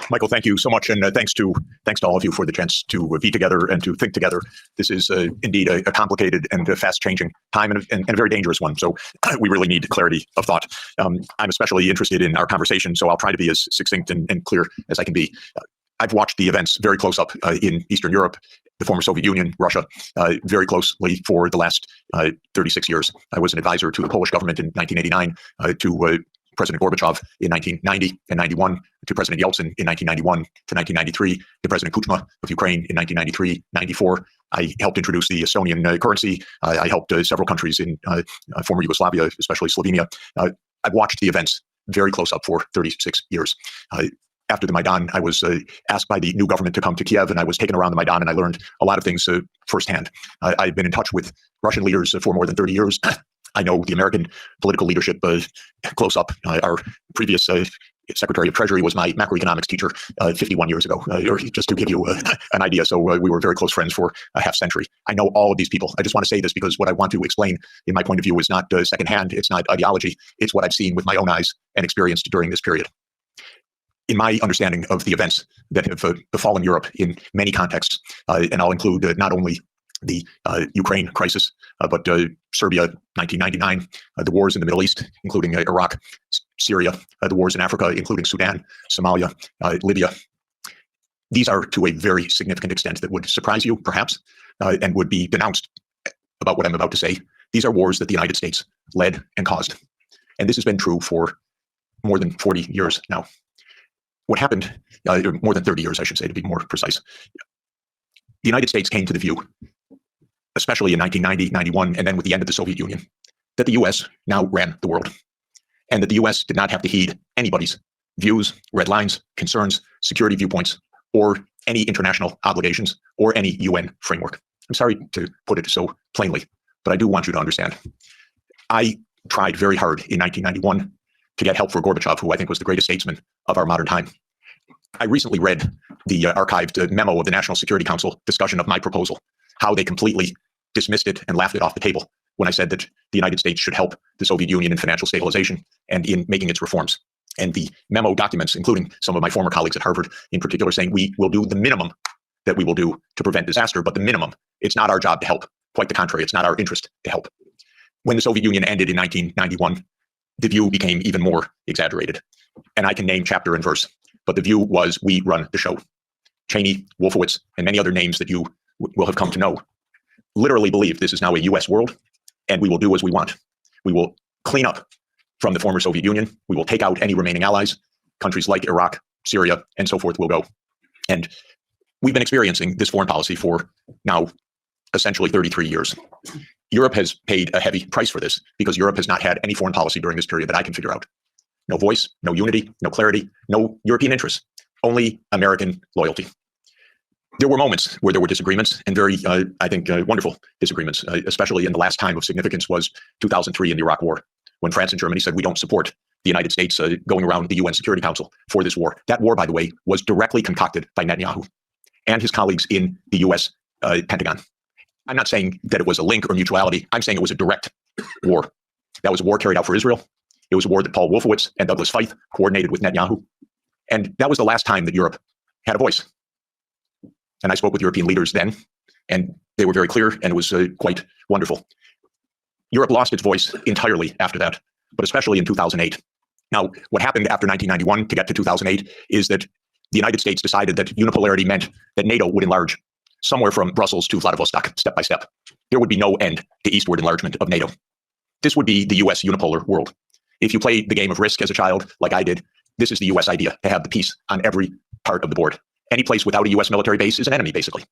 Michael, thank you so much, and thanks to all of you for the chance to be together and to think together. This is indeed a complicated and fast-changing time and a very dangerous one. So we really need clarity of thought. I'm especially interested in our conversation, so I'll try to be as succinct and clear as I can be. I've watched the events very close up in Eastern Europe, the former Soviet Union, Russia, very closely for the last 36 years. I was an advisor to the Polish government in 1989, to President Gorbachev in 1990 and 91, to President Yeltsin in 1991 to 1993, to President Kuchma of Ukraine in 1993, 94. I helped introduce the Estonian currency. I helped several countries in former Yugoslavia, especially Slovenia. I've watched the events very close up for 36 years. After the Maidan, I was asked by the new government to come to Kiev, and I was taken around the Maidan, and I learned a lot of things firsthand. I've been in touch with Russian leaders for more than 30 years. I know the American political leadership close up. Our previous Secretary of Treasury was my macroeconomics teacher 51 years ago, or just to give you an idea. So we were very close friends for a half century. I know all of these people. I just want to say this because what I want to explain in my point of view is not secondhand. It's not ideology. It's what I've seen with my own eyes and experienced during this period. In my understanding of the events that have befallen Europe in many contexts, and I'll include not only the Ukraine crisis, but Serbia, 1999, the wars in the Middle East, including Iraq, Syria, the wars in Africa, including Sudan, Somalia, Libya. These are to a very significant extent that would surprise you, perhaps, and would be denounced about what I'm about to say. These are wars that the United States led and caused. And this has been true for more than 40 years now. What happened, more than 30 years, I should say, to be more precise. The United States came to the view, especially in 1990, 91, and then with the end of the Soviet Union, that the US now ran the world, and that the US did not have to heed anybody's views, red lines, concerns, security viewpoints, or any international obligations, or any UN framework. I'm sorry to put it so plainly, but I do want you to understand. I tried very hard in 1991 to get help for Gorbachev, who I think was the greatest statesman of our modern time. I recently read the archived memo of the National Security Council discussion of my proposal, how they completely dismissed it and laughed it off the table when I said that the United States should help the Soviet Union in financial stabilization and in making its reforms. And the memo documents, including some of my former colleagues at Harvard in particular, saying we will do the minimum that we will do to prevent disaster, but the minimum. It's not our job to help. Quite the contrary, it's not our interest to help. When the Soviet Union ended in 1991, the view became even more exaggerated. And I can name chapter and verse, but the view was we run the show. Cheney, Wolfowitz, and many other names that you will have come to know literally believe this is now a US world, and we will do as we want. We will clean up from the former Soviet Union. We will take out any remaining allies. Countries like Iraq, Syria, and so forth will go. And we've been experiencing this foreign policy for now essentially 33 years. Europe has paid a heavy price for this because Europe has not had any foreign policy during this period that I can figure out. No voice, no unity, no clarity, no European interests, only American loyalty. There were moments where there were disagreements, and very, I think, wonderful disagreements, especially in the last time of significance was 2003 in the Iraq War, when France and Germany said we don't support the United States going around the UN Security Council for this war. That war, by the way, was directly concocted by Netanyahu and his colleagues in the US Pentagon. I'm not saying that it was a link or mutuality. I'm saying it was a direct war. That was a war carried out for Israel. It was a war that Paul Wolfowitz and Douglas Feith coordinated with Netanyahu. And that was the last time that Europe had a voice. And I spoke with European leaders then, and they were very clear, and it was quite wonderful. Europe lost its voice entirely after that, but especially in 2008. Now, what happened after 1991 to get to 2008 is that the United States decided that unipolarity meant that NATO would enlarge somewhere from Brussels to Vladivostok, step by step. There would be no end to eastward enlargement of NATO. This would be the US unipolar world. If you played the game of Risk as a child, like I did, this is the US idea, to have the peace on every part of the board. Any place without a US military base is an enemy, basically.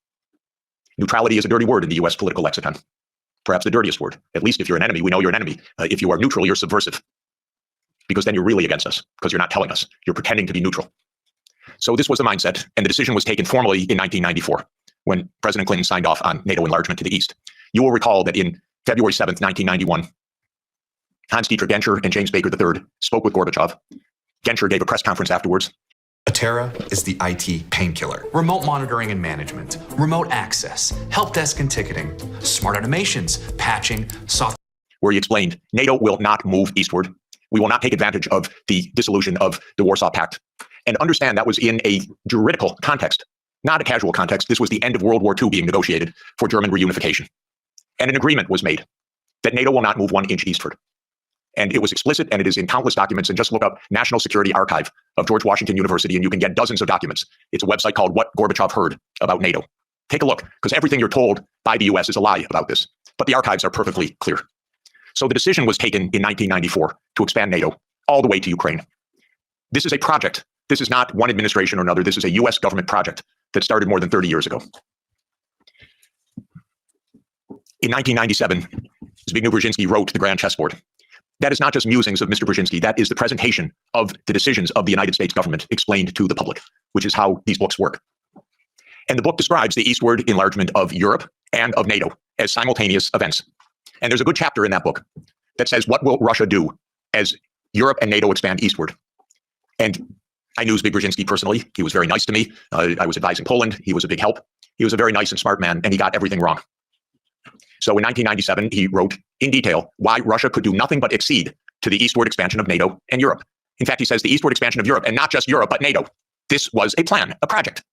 Neutrality is a dirty word in the US political lexicon. Perhaps the dirtiest word. At least if you're an enemy, we know you're an enemy. If you are neutral, you're subversive. Because then you're really against us, because you're not telling us. You're pretending to be neutral. So this was the mindset, and the decision was taken formally in 1994, when President Clinton signed off on NATO enlargement to the east. You will recall that in February 7th, 1991, Hans-Dietrich Genscher and James Baker III spoke with Gorbachev. Genscher gave a press conference afterwards. Atera is the IT painkiller. Remote monitoring and management, remote access, help desk and ticketing, smart automations, patching, software. Where he explained, NATO will not move eastward. We will not take advantage of the dissolution of the Warsaw Pact. And understand that was in a juridical context, not a casual context. This was the end of World War II being negotiated for German reunification. And an agreement was made that NATO will not move 1 inch eastward. And it was explicit, and it is in countless documents. And just look up National Security Archive of George Washington University, and you can get dozens of documents. It's a website called What Gorbachev Heard About NATO. Take a look, because everything you're told by the US is a lie about this. But the archives are perfectly clear. So the decision was taken in 1994 to expand NATO all the way to Ukraine. This is a project. This is not one administration or another. This is a US government project that started more than 30 years ago. In 1997, Zbigniew Brzezinski wrote The Grand Chessboard. That is not just musings of Mr. Brzezinski. That is the presentation of the decisions of the United States government explained to the public, which is how these books work. And the book describes the eastward enlargement of Europe and of NATO as simultaneous events. And there's a good chapter in that book that says, what will Russia do as Europe and NATO expand eastward? And I knew Zbigniew Brzezinski personally. He was very nice to me. I was advising Poland. He was a big help. He was a very nice and smart man, and he got everything wrong. So in 1997, he wrote in detail why Russia could do nothing but accede to the eastward expansion of NATO and Europe. In fact, he says the eastward expansion of Europe, and not just Europe, but NATO. This was a plan, a project.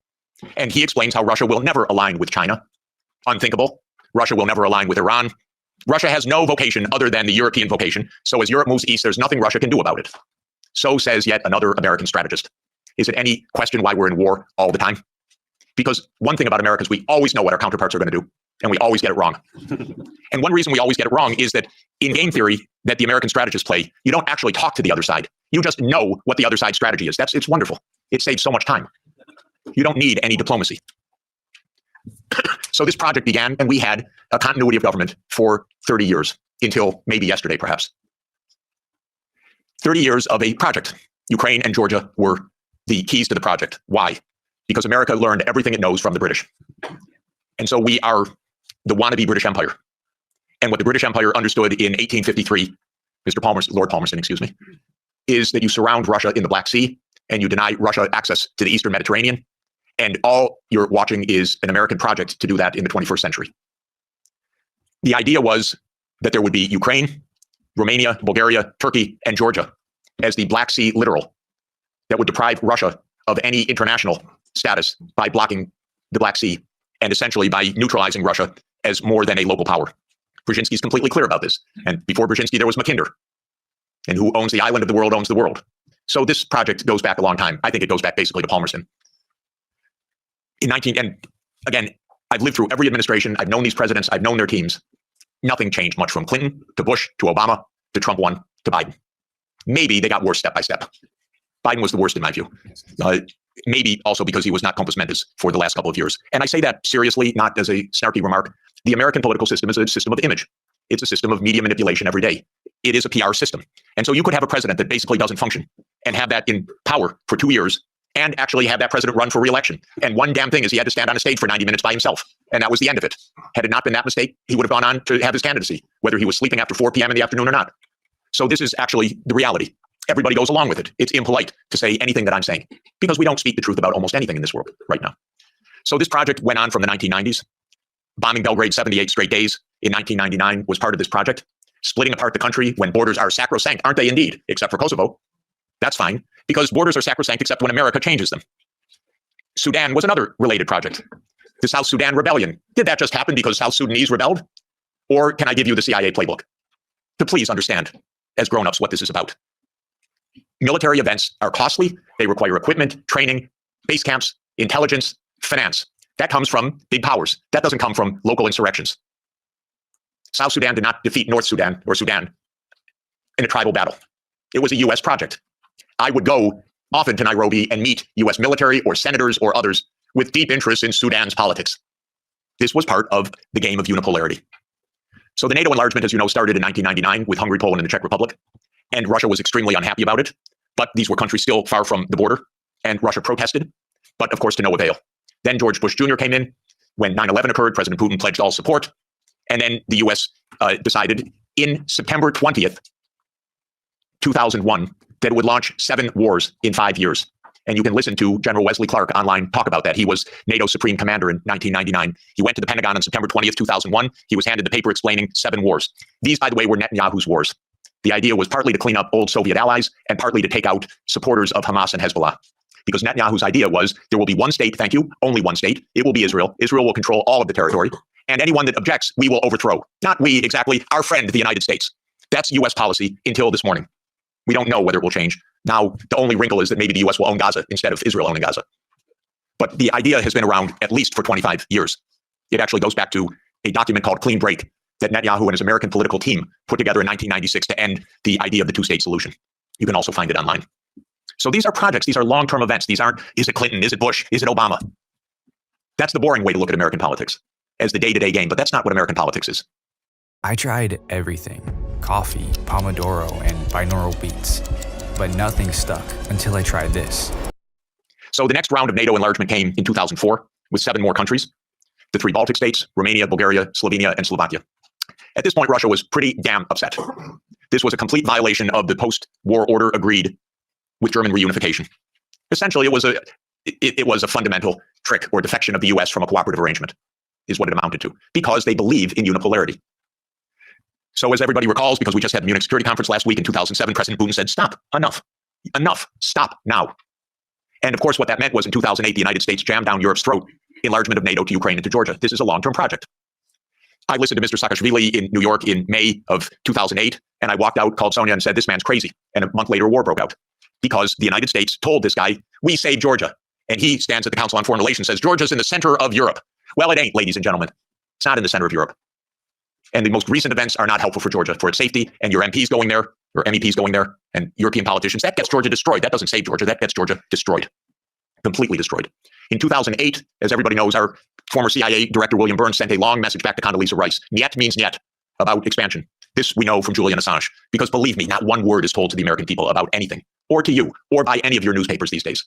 And he explains how Russia will never align with China. Unthinkable. Russia will never align with Iran. Russia has no vocation other than the European vocation. So as Europe moves east, there's nothing Russia can do about it. So says yet another American strategist. Is it any question why we're in war all the time? Because one thing about America is we always know what our counterparts are going to do, and we always get it wrong. And one reason we always get it wrong is that in game theory that the American strategists play, you don't actually talk to the other side. You just know what the other side's strategy is. It's wonderful. It saves so much time. You don't need any diplomacy. So this project began, and we had a continuity of government for 30 years, until maybe yesterday, perhaps. 30 years of a project. Ukraine and Georgia were the keys to the project. Why? Because America learned everything it knows from the British. And so we are the wannabe British Empire. And what the British Empire understood in 1853, Lord Palmerston, is that you surround Russia in the Black Sea and you deny Russia access to the Eastern Mediterranean. And all you're watching is an American project to do that in the 21st century. The idea was that there would be Ukraine, Romania, Bulgaria, Turkey, and Georgia as the Black Sea littoral that would deprive Russia of any international status by blocking the Black Sea and essentially by neutralizing Russia as more than a local power. Brzezinski is completely clear about this. And before Brzezinski, there was Mackinder. And who owns the island of the world owns the world. So this project goes back a long time. I think it goes back basically to Palmerston. And again, I've lived through every administration. I've known these presidents. I've known their teams. Nothing changed much from Clinton to Bush to Obama to Trump 1 to Biden. Maybe they got worse step by step. Biden was the worst in my view. Maybe also because he was not compos mentis for the last couple of years. And I say that seriously, not as a snarky remark. The American political system is a system of image. It's a system of media manipulation every day. It is a PR system. And so you could have a president that basically doesn't function and have that in power for 2 years and actually have that president run for re-election. And one damn thing is he had to stand on a stage for 90 minutes by himself. And that was the end of it. Had it not been that mistake, he would have gone on to have his candidacy, whether he was sleeping after 4 p.m. in the afternoon or not. So this is actually the reality. Everybody goes along with it. It's impolite to say anything that I'm saying because we don't speak the truth about almost anything in this world right now. So this project went on from the 1990s. Bombing Belgrade 78 straight days in 1999 was part of this project. Splitting apart the country when borders are sacrosanct, aren't they indeed? Except for Kosovo. That's fine, because borders are sacrosanct except when America changes them. Sudan was another related project. The South Sudan rebellion. Did that just happen because South Sudanese rebelled? Or can I give you the CIA playbook to please understand, as grown-ups, what this is about? Military events are costly. They require equipment, training, base camps, intelligence, finance. That comes from big powers. That doesn't come from local insurrections. South Sudan did not defeat North Sudan or Sudan in a tribal battle. It was a U.S. project. I would go often to Nairobi and meet U.S. military or senators or others with deep interest in Sudan's politics. This was part of the game of unipolarity. So the NATO enlargement, as you know, started in 1999 with Hungary, Poland, and the Czech Republic. And Russia was extremely unhappy about it. But these were countries still far from the border. And Russia protested, but of course to no avail. Then George Bush Jr. came in. When 9/11 occurred, President Putin pledged all support. And then the U.S. Decided in September 20th, 2001, that it would launch 7 wars in 5 years. And you can listen to General Wesley Clark online talk about that. He was NATO's supreme commander in 1999. He went to the Pentagon on September 20th, 2001. He was handed the paper explaining 7 wars. These, by the way, were Netanyahu's wars. The idea was partly to clean up old Soviet allies and partly to take out supporters of Hamas and Hezbollah. because Netanyahu's idea was there will be one state, thank you, only one state. It will be Israel. Israel will control all of the territory. And anyone that objects, we will overthrow. Not we, exactly, our friend, the United States. That's U.S. policy until this morning. We don't know whether it will change. Now, the only wrinkle is that maybe the U.S. will own Gaza instead of Israel owning Gaza. But the idea has been around at least for 25 years. It actually goes back to a document called Clean Break that Netanyahu and his American political team put together in 1996 to end the idea of the two-state solution. You can also find it online. So these are projects. These are long-term events. These aren't, is it Clinton? Is it Bush? Is it Obama? That's the boring way to look at American politics, as the day-to-day game, but that's not what American politics is. I tried everything, coffee, Pomodoro, and binaural beats, but nothing stuck until I tried this. So the next round of NATO enlargement came in 2004 with 7 more countries, the 3 Baltic states, Romania, Bulgaria, Slovenia, and Slovakia. At this point, Russia was pretty damn upset. This was a complete violation of the post-war order agreed with German reunification. Essentially, it was a fundamental trick or defection of the U.S. from a cooperative arrangement, is what it amounted to, because they believe in unipolarity. So as everybody recalls, because we just had the Munich Security Conference last week in 2007, President Putin said, stop, enough, stop now. And of course, what that meant was in 2008, the United States jammed down Europe's throat enlargement of NATO to Ukraine and to Georgia. This is a long-term project. I listened to Mr. Saakashvili in New York in May of 2008, and I walked out, called Sonia, and said, this man's crazy. And a month later, a war broke out because the United States told this guy, we saved Georgia. And he stands at the Council on Foreign Relations and says, Georgia's in the center of Europe. Well, it ain't, ladies and gentlemen. It's not in the center of Europe. And the most recent events are not helpful for Georgia, for its safety, and your MPs going there, or MEPs going there, and European politicians. That gets Georgia destroyed. That doesn't save Georgia. That gets Georgia destroyed. Completely destroyed. In 2008, as everybody knows, our former CIA director, William Burns, sent a long message back to Condoleezza Rice. Niet means niet, about expansion. This we know from Julian Assange, because believe me, not one word is told to the American people about anything, or to you, or by any of your newspapers these days.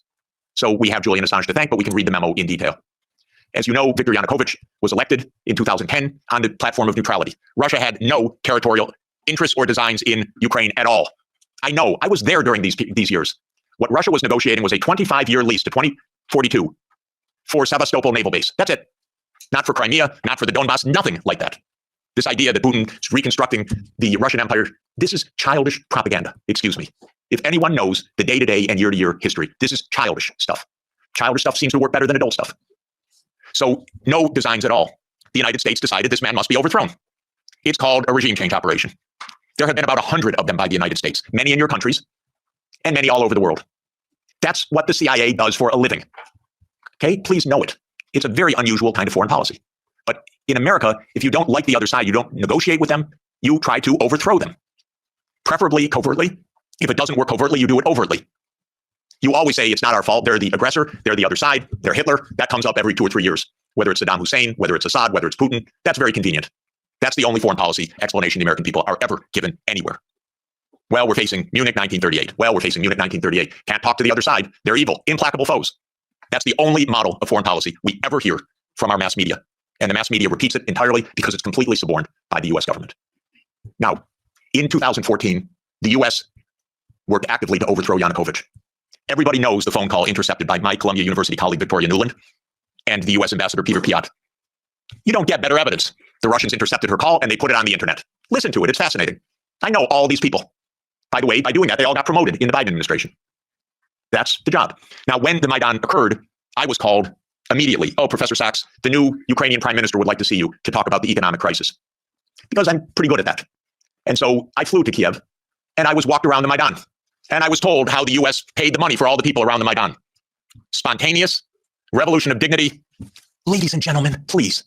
So we have Julian Assange to thank, but we can read the memo in detail. As you know, Viktor Yanukovych was elected in 2010 on the platform of neutrality. Russia had no territorial interests or designs in Ukraine at all. I know, I was there during these years. What Russia was negotiating was a 25-year lease to 2042 for Sevastopol naval base. That's it. Not for Crimea, not for the Donbass, nothing like that. This idea that Putin is reconstructing the Russian Empire, this is childish propaganda, excuse me. If anyone knows the day-to-day and year-to-year history, this is childish stuff. Childish stuff seems to work better than adult stuff. So no designs at all. The United States decided this man must be overthrown. It's called a regime change operation. There have been about 100 of them by the United States, many in your countries, and many all over the world. That's what the CIA does for a living. Okay, please know it. It's a very unusual kind of foreign policy. But in America, if you don't like the other side, you don't negotiate with them, you try to overthrow them. Preferably covertly. If it doesn't work covertly, you do it overtly. You always say it's not our fault. They're the aggressor. They're the other side. They're Hitler. That comes up every 2 or 3 years. Whether it's Saddam Hussein, whether it's Assad, whether it's Putin, that's very convenient. That's the only foreign policy explanation the American people are ever given anywhere. Well, we're facing Munich 1938. Well, we're facing Munich 1938. Can't talk to the other side. They're evil, implacable foes. That's the only model of foreign policy we ever hear from our mass media. And the mass media repeats it entirely because it's completely suborned by the US government. Now, in 2014, the US worked actively to overthrow Yanukovych. Everybody knows the phone call intercepted by my Columbia University colleague, Victoria Nuland, and the US ambassador, Peter Piot. You don't get better evidence. The Russians intercepted her call and they put it on the internet. Listen to it. It's fascinating. I know all these people. By the way, by doing that, they all got promoted in the Biden administration. That's the job. Now, when the Maidan occurred, I was called immediately. Oh, Professor Sachs, the new Ukrainian prime minister would like to see you to talk about the economic crisis. Because I'm pretty good at that. And so I flew to Kiev and I was walked around the Maidan. And I was told how the US paid the money for all the people around the Maidan. Spontaneous, revolution of dignity. Ladies and gentlemen, please,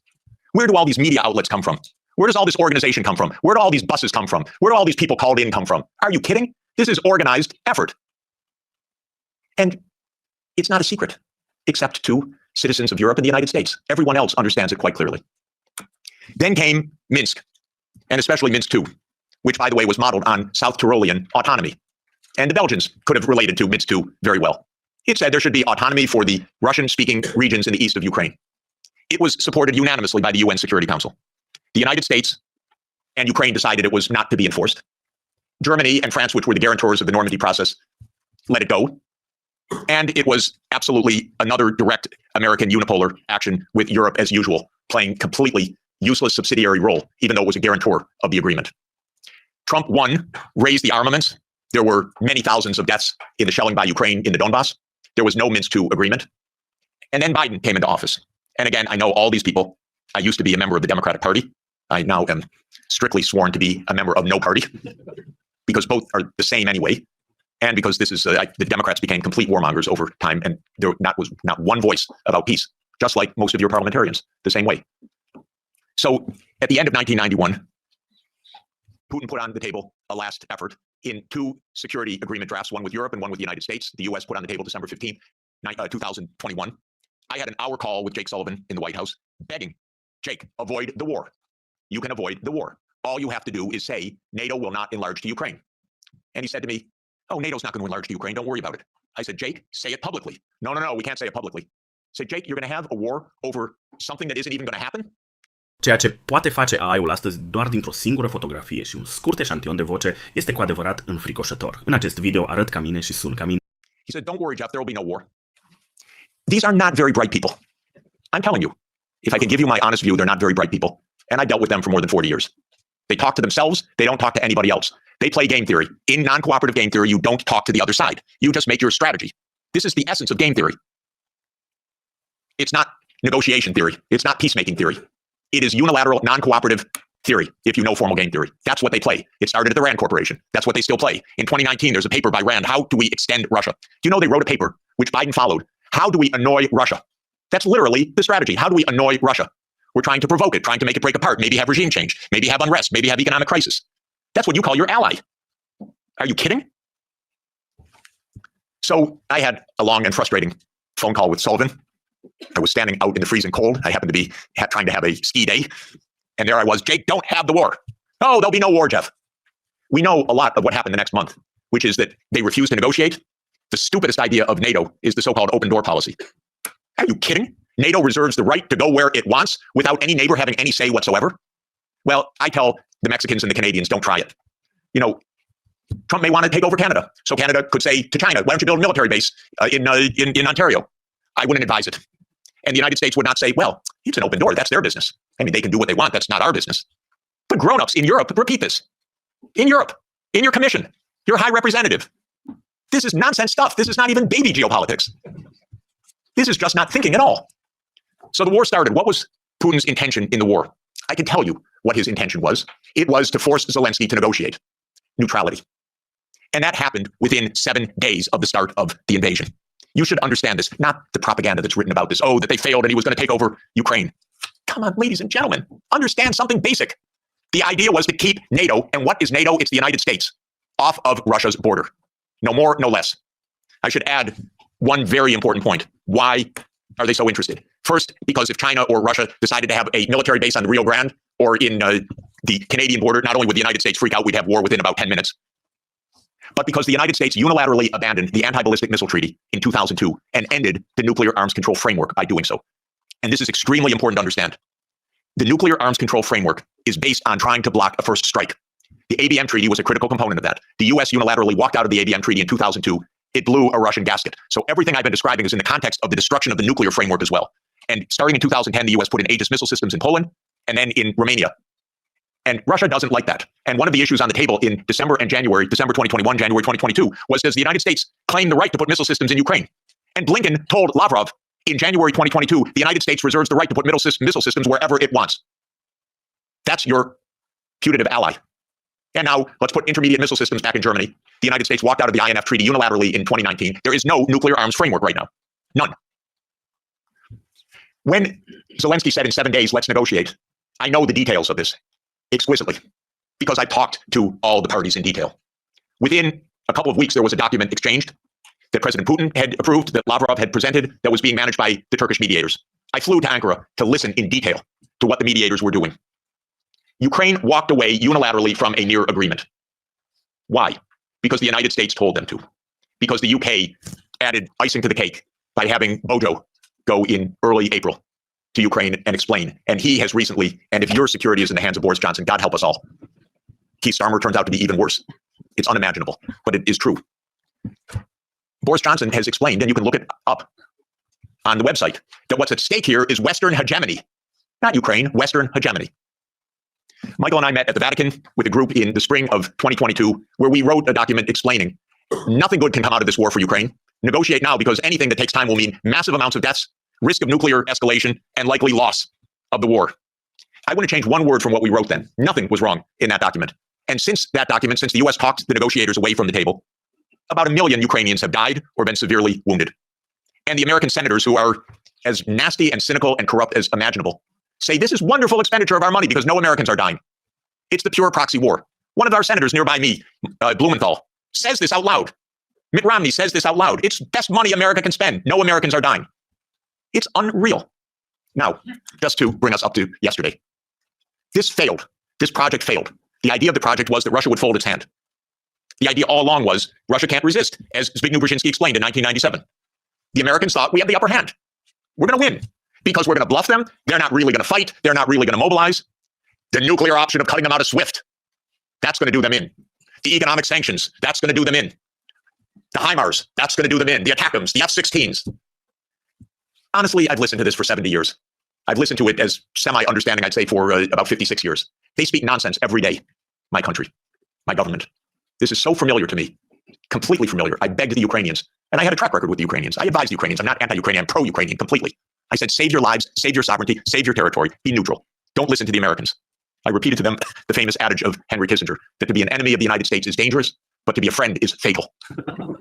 where do all these media outlets come from? Where does all this organization come from? Where do all these buses come from? Where do all these people called in come from? Are you kidding? This is organized effort. And it's not a secret, except to citizens of Europe and the United States. Everyone else understands it quite clearly. Then came Minsk, and especially Minsk II, which, by the way, was modeled on South Tyrolean autonomy. And the Belgians could have related to Minsk II very well. It said there should be autonomy for the Russian-speaking regions in the east of Ukraine. It was supported unanimously by the UN Security Council. The United States and Ukraine decided it was not to be enforced. Germany and France, which were the guarantors of the Normandy process, let it go. And it was absolutely another direct American unipolar action with Europe, as usual, playing completely useless subsidiary role, even though it was a guarantor of the agreement. Trump won, raised the armaments. There were many thousands of deaths in the shelling by Ukraine in the Donbass. There was no Minsk II agreement. And then Biden came into office. And again, I know all these people. I used to be a member of the Democratic Party. I now am strictly sworn to be a member of no party because both are the same anyway. And because this is, the Democrats became complete warmongers over time. And there was not one voice about peace, just like most of your parliamentarians, the same way. So at the end of 1991, Putin put on the table a last effort in 2 security agreement drafts, one with Europe and one with the United States. The US put on the table December 15th, 2021. I had an hour call with Jake Sullivan in the White House begging, Jake, avoid the war. You can avoid the war. All you have to do is say NATO will not enlarge to Ukraine. And he said to me, oh, NATO's not going to enlarge to Ukraine. Don't worry about it. I said, Jake, say it publicly. No, we can't say it publicly. I said, Jake, you're going to have a war over something that isn't even going to happen? Ceea ce poate face AI-ul astăzi doar dintr-o singură fotografie și un scurt eșantion de voce este cu adevărat înfricoșător. În acest video arăt ca mine și sun ca mine. He said, don't worry, Jeff, there will be no war. These are not very bright people. I'm telling you, if I can give you my honest view, they're not very bright people. And I dealt with them for more than 40 years. They talk to themselves. They don't talk to anybody else. They play game theory. In non-cooperative game theory, you don't talk to the other side. You just make your strategy. This is the essence of game theory. It's not negotiation theory. It's not peacemaking theory. It is unilateral, non-cooperative theory, if you know formal game theory. That's what they play. It started at the Rand Corporation. That's what they still play. In 2019, there's a paper by Rand, How Do We Extend Russia? Do you know they wrote a paper, which Biden followed? How do we annoy Russia? That's literally the strategy. How do we annoy Russia? We're trying to provoke it, trying to make it break apart, maybe have regime change, maybe have unrest, maybe have economic crisis. That's what you call your ally. Are you kidding? So I had a long and frustrating phone call with Sullivan. I was standing out in the freezing cold. I happened to be trying to have a ski day. And there I was, Jake, don't have the war. Oh, there'll be no war, Jeff. We know a lot of what happened the next month, which is that they refused to negotiate. The stupidest idea of NATO is the so-called open door policy. Are you kidding? NATO reserves the right to go where it wants without any neighbor having any say whatsoever. Well, I tell the Mexicans and the Canadians, don't try it. You know, Trump may want to take over Canada. So Canada could say to China, why don't you build a military base in Ontario? I wouldn't advise it. And the United States would not say, well, it's an open door. That's their business. I mean, they can do what they want. That's not our business. But grown-ups in Europe repeat this. In Europe, in your commission, your high representative. This is nonsense stuff. This is not even baby geopolitics. This is just not thinking at all. So the war started. What was Putin's intention in the war? I can tell you what his intention was. It was to force Zelensky to negotiate neutrality. And that happened within 7 days of the start of the invasion. You should understand this, not the propaganda that's written about this. Oh, that they failed and he was going to take over Ukraine. Come on, ladies and gentlemen, understand something basic. The idea was to keep NATO, and what is NATO? It's the United States, off of Russia's border. No more, no less. I should add one very important point. Why are they so interested? First, because if China or Russia decided to have a military base on the Rio Grande or in the Canadian border, not only would the United States freak out, we'd have war within about 10 minutes. But because the United States unilaterally abandoned the Anti-Ballistic Missile Treaty in 2002 and ended the Nuclear Arms Control Framework by doing so. And this is extremely important to understand. The Nuclear Arms Control Framework is based on trying to block a first strike. The ABM Treaty was a critical component of that. The US unilaterally walked out of the ABM Treaty in 2002. It blew a Russian gasket. So everything I've been describing is in the context of the destruction of the nuclear framework as well. And starting in 2010, the US put in Aegis missile systems in Poland and then in Romania. And Russia doesn't like that. And one of the issues on the table in December 2021, January 2022, was, does the United States claim the right to put missile systems in Ukraine? And Blinken told Lavrov in January 2022, the United States reserves the right to put missile systems wherever it wants. That's your putative ally. And now let's put intermediate missile systems back in Germany. The United States walked out of the INF Treaty unilaterally in 2019. There is no nuclear arms framework right now. None. When Zelensky said in 7 days, let's negotiate, I know the details of this exquisitely because I talked to all the parties in detail. Within a couple of weeks, there was a document exchanged that President Putin had approved, that Lavrov had presented, that was being managed by the Turkish mediators. I flew to Ankara to listen in detail to what the mediators were doing. Ukraine walked away unilaterally from a near agreement. Why? Because the United States told them to. Because the UK added icing to the cake by having Bojo go in early April to Ukraine and explain. And he has recently, and if your security is in the hands of Boris Johnson, God help us all, Keith Starmer turns out to be even worse. It's unimaginable, but it is true. Boris Johnson has explained, and you can look it up on the website, that what's at stake here is Western hegemony. Not Ukraine, Western hegemony. Michael and I met at the Vatican with a group in the spring of 2022, where we wrote a document explaining nothing good can come out of this war for Ukraine. negotiate now because anything that takes time will mean massive amounts of deaths, risk of nuclear escalation, and likely loss of the war. I wouldn't change one word from what we wrote then. Nothing was wrong in that document. And since that document, since the U.S. talked the negotiators away from the table, about 1 million Ukrainians have died or been severely wounded. And the American senators, who are as nasty and cynical and corrupt as imaginable, say this is wonderful expenditure of our money because no Americans are dying. It's the pure proxy war. One of our senators nearby me, Blumenthal, says this out loud. Mitt Romney says this out loud. It's best money America can spend. No Americans are dying. It's unreal. Now, just to bring us up to yesterday, this failed. This project failed. The idea of the project was that Russia would fold its hand. The idea all along was Russia can't resist, as Zbigniew Brzezinski explained in 1997. The Americans thought we have the upper hand. We're going to win because we're going to bluff them. They're not really going to fight. They're not really going to mobilize. The nuclear option of cutting them out of SWIFT, that's going to do them in. The economic sanctions, that's going to do them in. The HIMARS, that's going to do them in. The ATACMS, the F-16s. Honestly, I've listened to this for 70 years. I've listened to it as semi-understanding, I'd say, for about 56 years. They speak nonsense every day. My country, my government. This is so familiar to me, completely familiar. I begged the Ukrainians, and I had a track record with the Ukrainians. I advised the Ukrainians. I'm not anti-Ukrainian, I'm pro-Ukrainian completely. I said, save your lives, save your sovereignty, save your territory, be neutral. Don't listen to the Americans. I repeated to them the famous adage of Henry Kissinger, that to be an enemy of the United States is dangerous, but to be a friend is fatal.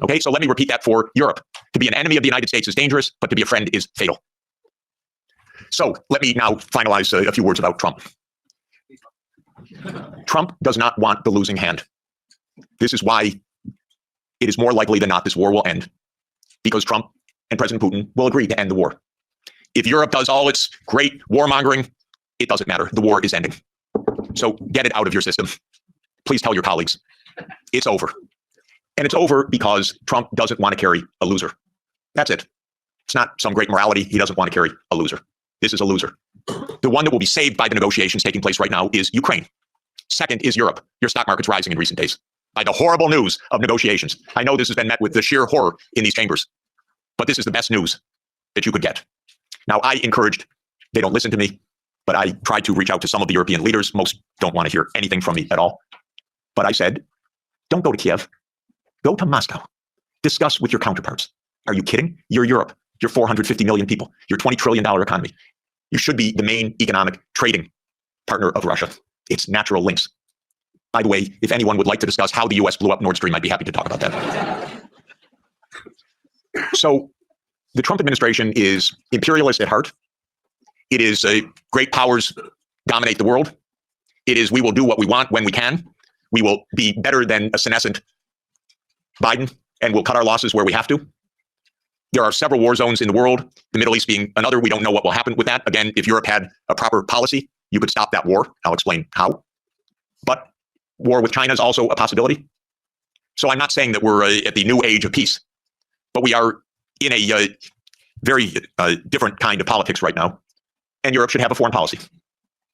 Okay, so let me repeat that for Europe. To be an enemy of the United States is dangerous, but to be a friend is fatal. So let me now finalize a few words about Trump. Trump does not want the losing hand. This is why it is more likely than not this war will end, because Trump and President Putin will agree to end the war. If Europe does all its great warmongering, it doesn't matter. The war is ending. So get it out of your system. Please tell your colleagues. It's over. And it's over because Trump doesn't want to carry a loser. That's it. It's not some great morality. He doesn't want to carry a loser. This is a loser. The one that will be saved by the negotiations taking place right now is Ukraine. Second is Europe. Your stock market's rising in recent days by the horrible news of negotiations. I know this has been met with the sheer horror in these chambers, but this is the best news that you could get. Now, I encouraged, they don't listen to me, but I tried to reach out to some of the European leaders. Most don't want to hear anything from me at all. But I said, don't go to Kiev. Go to Moscow. Discuss with your counterparts. Are you kidding? You're Europe. You're 450 million people. You're $20 trillion economy. You should be the main economic trading partner of Russia. It's natural links. By the way, if anyone would like to discuss how the US blew up Nord Stream, I'd be happy to talk about that. So the Trump administration is imperialist at heart. It is great powers dominate the world. It is we will do what we want when we can. We will be better than a senescent Biden, and we'll cut our losses where we have to. There are several war zones in the world, the Middle East being another. We don't know what will happen with that. Again, if Europe had a proper policy, you could stop that war. I'll explain how. But war with China is also a possibility. So I'm not saying that we're at the new age of peace, but we are in a very different kind of politics right now. And Europe should have a foreign policy.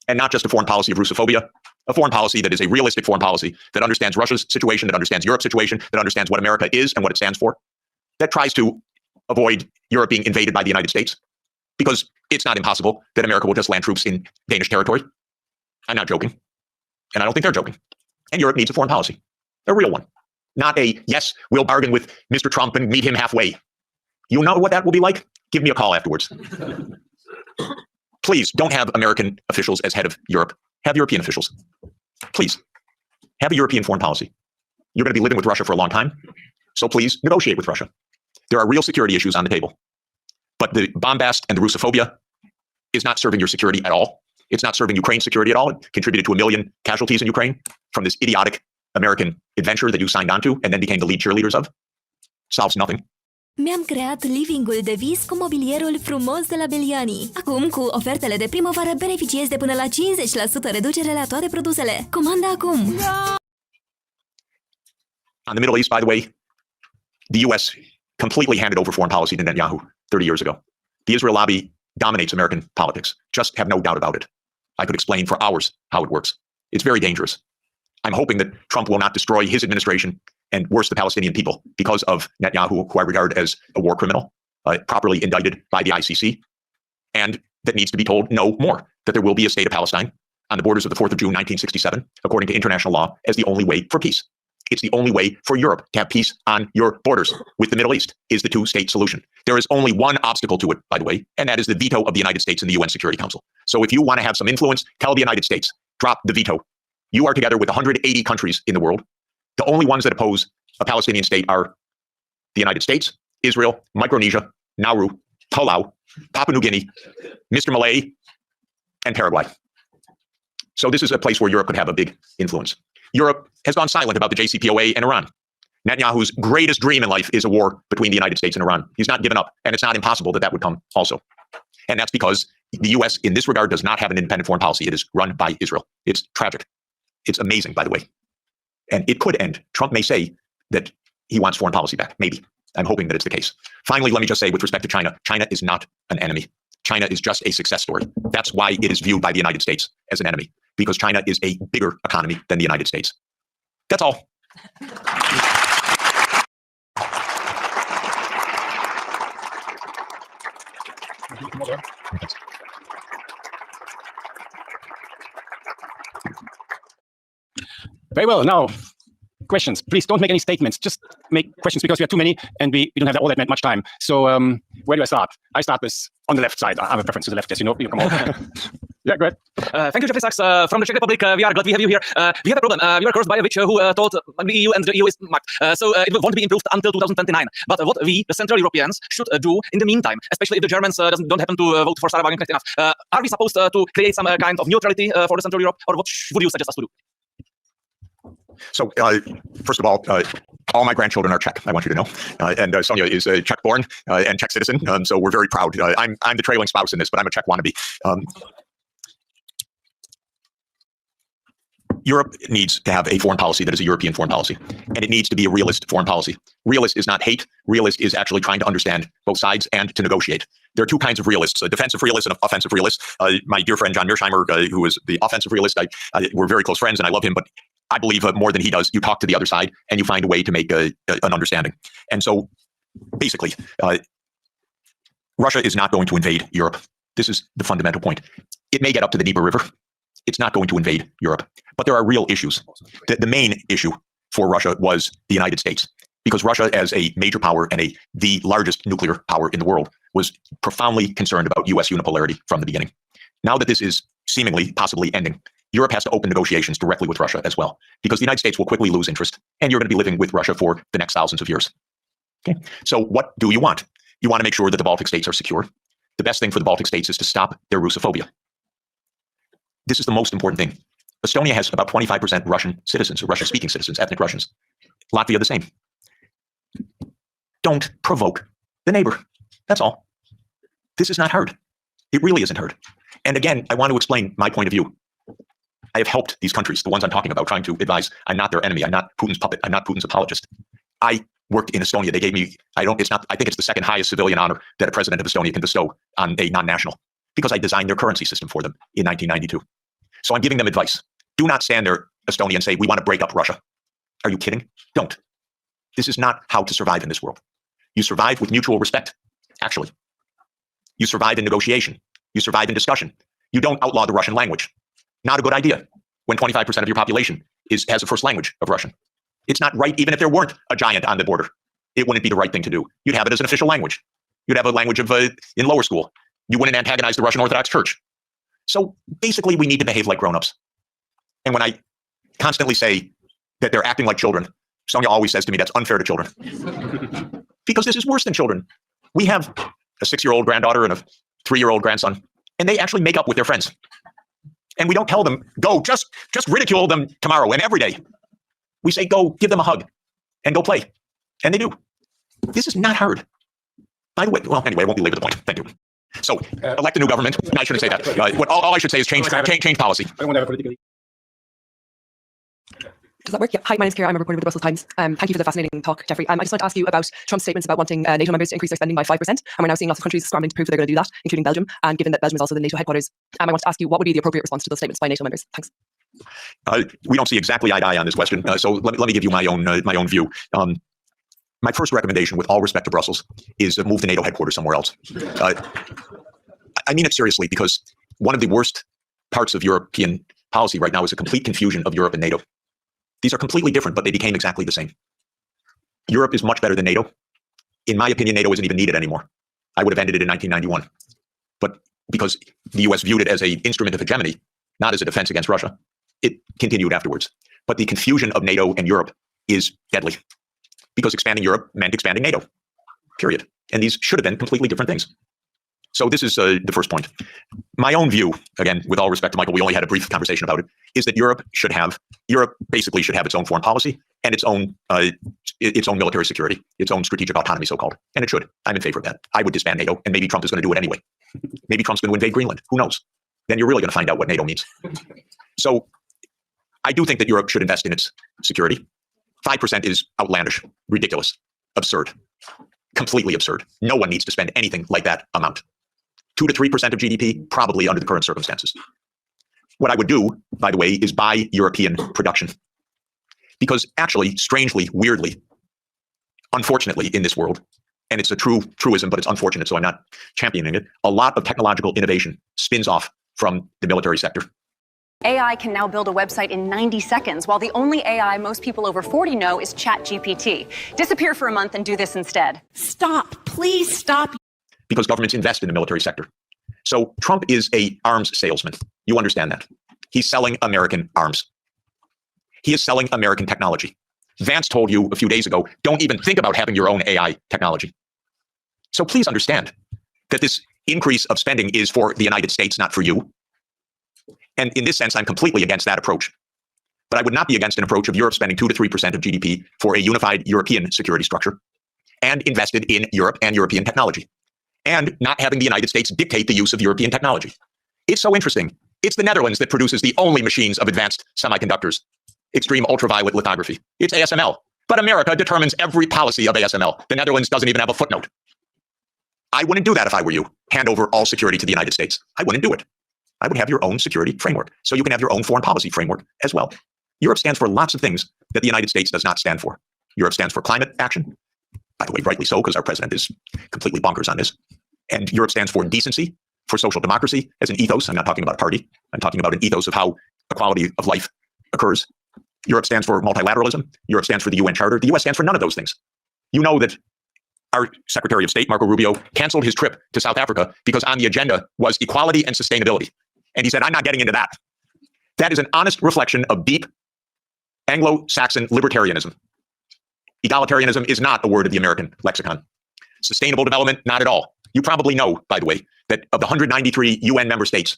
And not just a foreign policy of Russophobia, a foreign policy that is a realistic foreign policy that understands Russia's situation, that understands Europe's situation, that understands what America is and what it stands for, that tries to avoid Europe being invaded by the United States, because it's not impossible that America will just land troops in Danish territory. I'm not joking. And I don't think they're joking. And Europe needs a foreign policy, a real one. Not a, yes, we'll bargain with Mr. Trump and meet him halfway. You know what that will be like? Give me a call afterwards. Please don't have American officials as head of Europe. Have European officials. Please have a European foreign policy. You're going to be living with Russia for a long time. So please negotiate with Russia. There are real security issues on the table. But the bombast and the Russophobia is not serving your security at all. It's not serving Ukraine's security at all. It contributed to 1 million casualties in Ukraine from this idiotic American adventure that you signed onto and then became the lead cheerleaders of. Solves nothing. Mi-am creat living-ul de vis cu mobilierul frumos de la Beliani. Acum, cu ofertele de primăvară, beneficiezi de până la 50% reducere la toate produsele. Comanda acum! On the Middle East, by the way, the U.S. completely handed over foreign policy to Netanyahu 30 years ago. The Israel lobby dominates American politics. Just have no doubt about it. I could explain for hours how it works. It's very dangerous. I'm hoping that Trump will not destroy his administration and worse, the Palestinian people, because of Netanyahu, who I regard as a war criminal, properly indicted by the ICC, and that needs to be told no more, that there will be a state of Palestine on the borders of the 4th of June, 1967, according to international law, as the only way for peace. It's the only way for Europe to have peace on your borders with the Middle East is the two-state solution. There is only one obstacle to it, by the way, and that is the veto of the United States in the UN Security Council. So if you want to have some influence, tell the United States, drop the veto. You are together with 180 countries in the world. The only ones that oppose a Palestinian state are the United States, Israel, Micronesia, Nauru, Palau, Papua New Guinea, Mr. Malay, and Paraguay. So this is a place where Europe could have a big influence. Europe has gone silent about the JCPOA and Iran. Netanyahu's greatest dream in life is a war between the United States and Iran. He's not given up, and it's not impossible that that would come also. And that's because the U.S. in this regard does not have an independent foreign policy. It is run by Israel. It's tragic. It's amazing, by the way. And it could end. Trump may say that he wants foreign policy back. Maybe. I'm hoping that it's the case. Finally, let me just say with respect to China, China is not an enemy. China is just a success story. That's why it is viewed by the United States as an enemy, because China is a bigger economy than the United States. That's all. Very well. Now, questions. Please don't make any statements. Just make questions because we are too many and we don't have all that much time. So where do I start? I start with on the left side. I have a preference to the left, as you know. You come on. Yeah, go ahead. Thank you, Jeffrey Sachs from the Czech Republic. We are glad we have you here. We have a problem. We are cursed by a witch who thought the EU and the EU is marked. So it won't be improved until 2029. But what we, the Central Europeans, should do in the meantime, especially if the Germans don't happen to vote for Sarah Wagenknecht enough, are we supposed to create some kind of neutrality for the Central Europe, or what would you suggest us to do? So, first of all my grandchildren are Czech, I want you to know. And Sonia is a Czech-born and Czech citizen, so we're very proud. I'm the trailing spouse in this, but I'm a Czech wannabe. Europe needs to have a foreign policy that is a European foreign policy, and it needs to be a realist foreign policy. Realist is not hate. Realist is actually trying to understand both sides and to negotiate. There are two kinds of realists, a defensive realist and an offensive realist. My dear friend John Mearsheimer, who is the offensive realist, we're very close friends and I love him, but I believe more than he does, you talk to the other side and you find a way to make an understanding. And so basically, Russia is not going to invade Europe. This is the fundamental point. It may get up to the Dnieper River. It's not going to invade Europe. But there are real issues. The main issue for Russia was the United States, because Russia, as a major power and the largest nuclear power in the world, was profoundly concerned about U.S. unipolarity from the beginning. Now that this is seemingly, possibly ending, Europe has to open negotiations directly with Russia as well, because the United States will quickly lose interest, and you're going to be living with Russia for the next thousands of years. Okay. So what do you want? You want to make sure that the Baltic states are secure. The best thing for the Baltic states is to stop their Russophobia. This is the most important thing. Estonia has about 25% Russian citizens, or Russian-speaking citizens, ethnic Russians. Latvia the same. Don't provoke the neighbor. That's all. This is not hard. It really isn't hard. And again, I want to explain my point of view. I have helped these countries, the ones I'm talking about, trying to advise. I'm not their enemy. I'm not Putin's puppet. I'm not Putin's apologist. I worked in Estonia. They gave me, I think it's the second highest civilian honor that a president of Estonia can bestow on a non-national, because I designed their currency system for them in 1992. So I'm giving them advice. Do not stand there, Estonia, and say, we want to break up Russia. Are you kidding? Don't. This is not how to survive in this world. You survive with mutual respect, actually. You survive in negotiation. You survive in discussion. You don't outlaw the Russian language. Not a good idea when 25% of your population has a first language of Russian. It's not right, even if there weren't a giant on the border. It wouldn't be the right thing to do. You'd have it as an official language. You'd have a language of in lower school. You wouldn't antagonize the Russian Orthodox Church. So basically, we need to behave like grown-ups. And when I constantly say that they're acting like children, Sonia always says to me, that's unfair to children. Because this is worse than children. We have a 6-year-old granddaughter and a 3-year-old grandson, and they actually make up with their friends. And we don't tell them, go, just ridicule them tomorrow and every day. We say, go, give them a hug and go play. And they do. This is not hard. By the way, well, anyway, I won't belabor the point. Thank you. So, elect a new government. No, I shouldn't say that. All I should say is change policy. I don't want to have a politically. Does that work? Yeah. Hi, my name's Kira. I'm a reporter with the Brussels Times. Thank you for the fascinating talk, Jeffrey. I just wanted to ask you about Trump's statements about wanting NATO members to increase their spending by 5%. And we're now seeing lots of countries scrambling to prove that they're going to do that, including Belgium. And given that Belgium is also the NATO headquarters, I want to ask you, what would be the appropriate response to those statements by NATO members? Thanks. We don't see exactly eye to eye on this question. So let me give you my own view. My first recommendation, with all respect to Brussels, is move the NATO headquarters somewhere else. I mean it seriously, because one of the worst parts of European policy right now is a complete confusion of Europe and NATO. These are completely different, but they became exactly the same. Europe is much better than NATO. In my opinion, NATO isn't even needed anymore. I would have ended it in 1991. But because the US viewed it as an instrument of hegemony, not as a defense against Russia, it continued afterwards. But the confusion of NATO and Europe is deadly, because expanding Europe meant expanding NATO, period. And these should have been completely different things. So this is the first point. My own view, again, with all respect to Michael, we only had a brief conversation about it, is that Europe basically should have its own foreign policy and its own military security, its own strategic autonomy, so-called. And it should. I'm in favor of that. I would disband NATO, and maybe Trump is going to do it anyway. Maybe Trump's going to invade Greenland. Who knows? Then you're really going to find out what NATO means. So I do think that Europe should invest in its security. 5% is outlandish, ridiculous, absurd, completely absurd. No one needs to spend anything like that amount. 2 to 3% of GDP, probably under the current circumstances. What I would do, by the way, is buy European production. Because actually, strangely, weirdly, unfortunately in this world, and it's a truism, but it's unfortunate, so I'm not championing it, a lot of technological innovation spins off from the military sector. AI can now build a website in 90 seconds, while the only AI most people over 40 know is ChatGPT. Disappear for a month and do this instead. Stop. Please stop. Because governments invest in the military sector. So Trump is an arms salesman. You understand that. He's selling American arms. He is selling American technology. Vance told you a few days ago, don't even think about having your own AI technology. So please understand that this increase of spending is for the United States, not for you. And in this sense, I'm completely against that approach. But I would not be against an approach of Europe spending 2 to 3% of GDP for a unified European security structure and invested in Europe and European technology, and not having the United States dictate the use of European technology. It's so interesting. It's the Netherlands that produces the only machines of advanced semiconductors, extreme ultraviolet lithography. It's ASML. But America determines every policy of ASML. The Netherlands doesn't even have a footnote. I wouldn't do that if I were you. Hand over all security to the United States. I wouldn't do it. I would have your own security framework, so you can have your own foreign policy framework as well. Europe stands for lots of things that the United States does not stand for. Europe stands for climate action. By the way, rightly so, because our president is completely bonkers on this. And Europe stands for decency, for social democracy as an ethos. I'm not talking about a party. I'm talking about an ethos of how equality of life occurs. Europe stands for multilateralism. Europe stands for the UN Charter. The US stands for none of those things. You know that our Secretary of State, Marco Rubio, canceled his trip to South Africa because on the agenda was equality and sustainability. And he said, I'm not getting into that. That is an honest reflection of deep Anglo-Saxon libertarianism. Egalitarianism is not a word of the American lexicon. Sustainable development, not at all. You probably know, by the way, that of the 193 UN member states,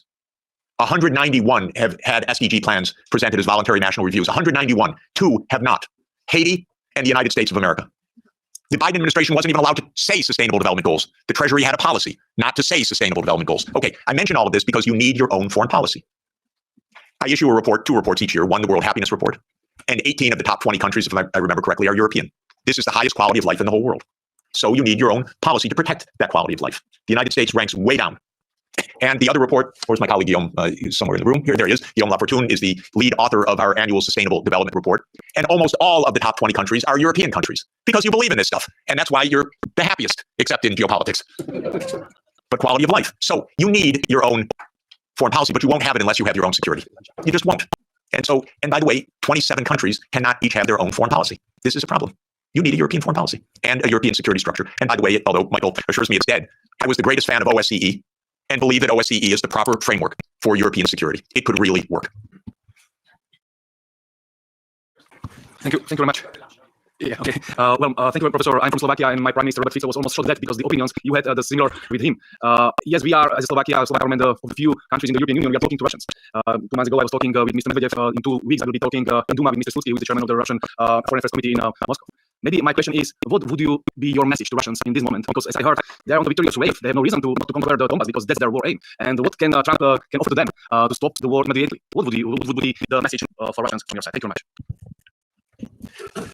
191 have had SDG plans presented as voluntary national reviews. 191, 2 have not. Haiti and the United States of America. The Biden administration wasn't even allowed to say sustainable development goals. The Treasury had a policy not to say sustainable development goals. Okay, I mention all of this because you need your own foreign policy. I issue a report, 2 reports each year, one the World Happiness Report, and 18 of the top 20 countries, if I remember correctly, are European. This is the highest quality of life in the whole world. So you need your own policy to protect that quality of life. The United States ranks way down. And the other report, where's my colleague Guillaume? He's somewhere in the room. Here, there he is. Guillaume Lafortune is the lead author of our annual Sustainable Development Report. And almost all of the top 20 countries are European countries because you believe in this stuff. And that's why you're the happiest, except in geopolitics. But quality of life. So you need your own foreign policy, but you won't have it unless you have your own security. You just won't. And by the way, 27 countries cannot each have their own foreign policy. This is a problem. You need a European foreign policy and a European security structure. And by the way, although Michael assures me it's dead, I was the greatest fan of OSCE and believe that OSCE is the proper framework for European security. It could really work. Thank you very much. Yeah, okay. Thank you, Professor. I'm from Slovakia, and my Prime Minister, Robert Fico, was almost shot dead because the opinions you had the similar with him. Yes, we are, as Slovak government of the few countries in the European Union, we are talking to Russians. 2 months ago, I was talking with Mr. Medvedev. In 2 weeks, I will be talking in Duma with Mr. Slutsky, who is the chairman of the Russian Foreign Affairs Committee in Moscow. Maybe my question is, what would be your message to Russians in this moment? Because as I heard, they are on the victorious wave. They have no reason to conquer the Donbass because that's their war aim. And what can Trump can offer to them to stop the war immediately? What would be the message for Russians from your side? Thank you very much.